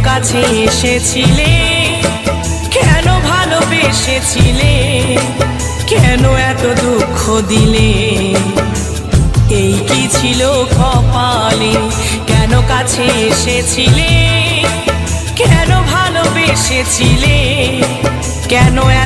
কাছে এসেছিলে, কেন ভালোবেসেছিলে, কেন এত দুঃখ দিলে? এই কি ছিল কপালে? কেন কাছে এসেছিলে, কেন ভালোবেসেছিলে, কেন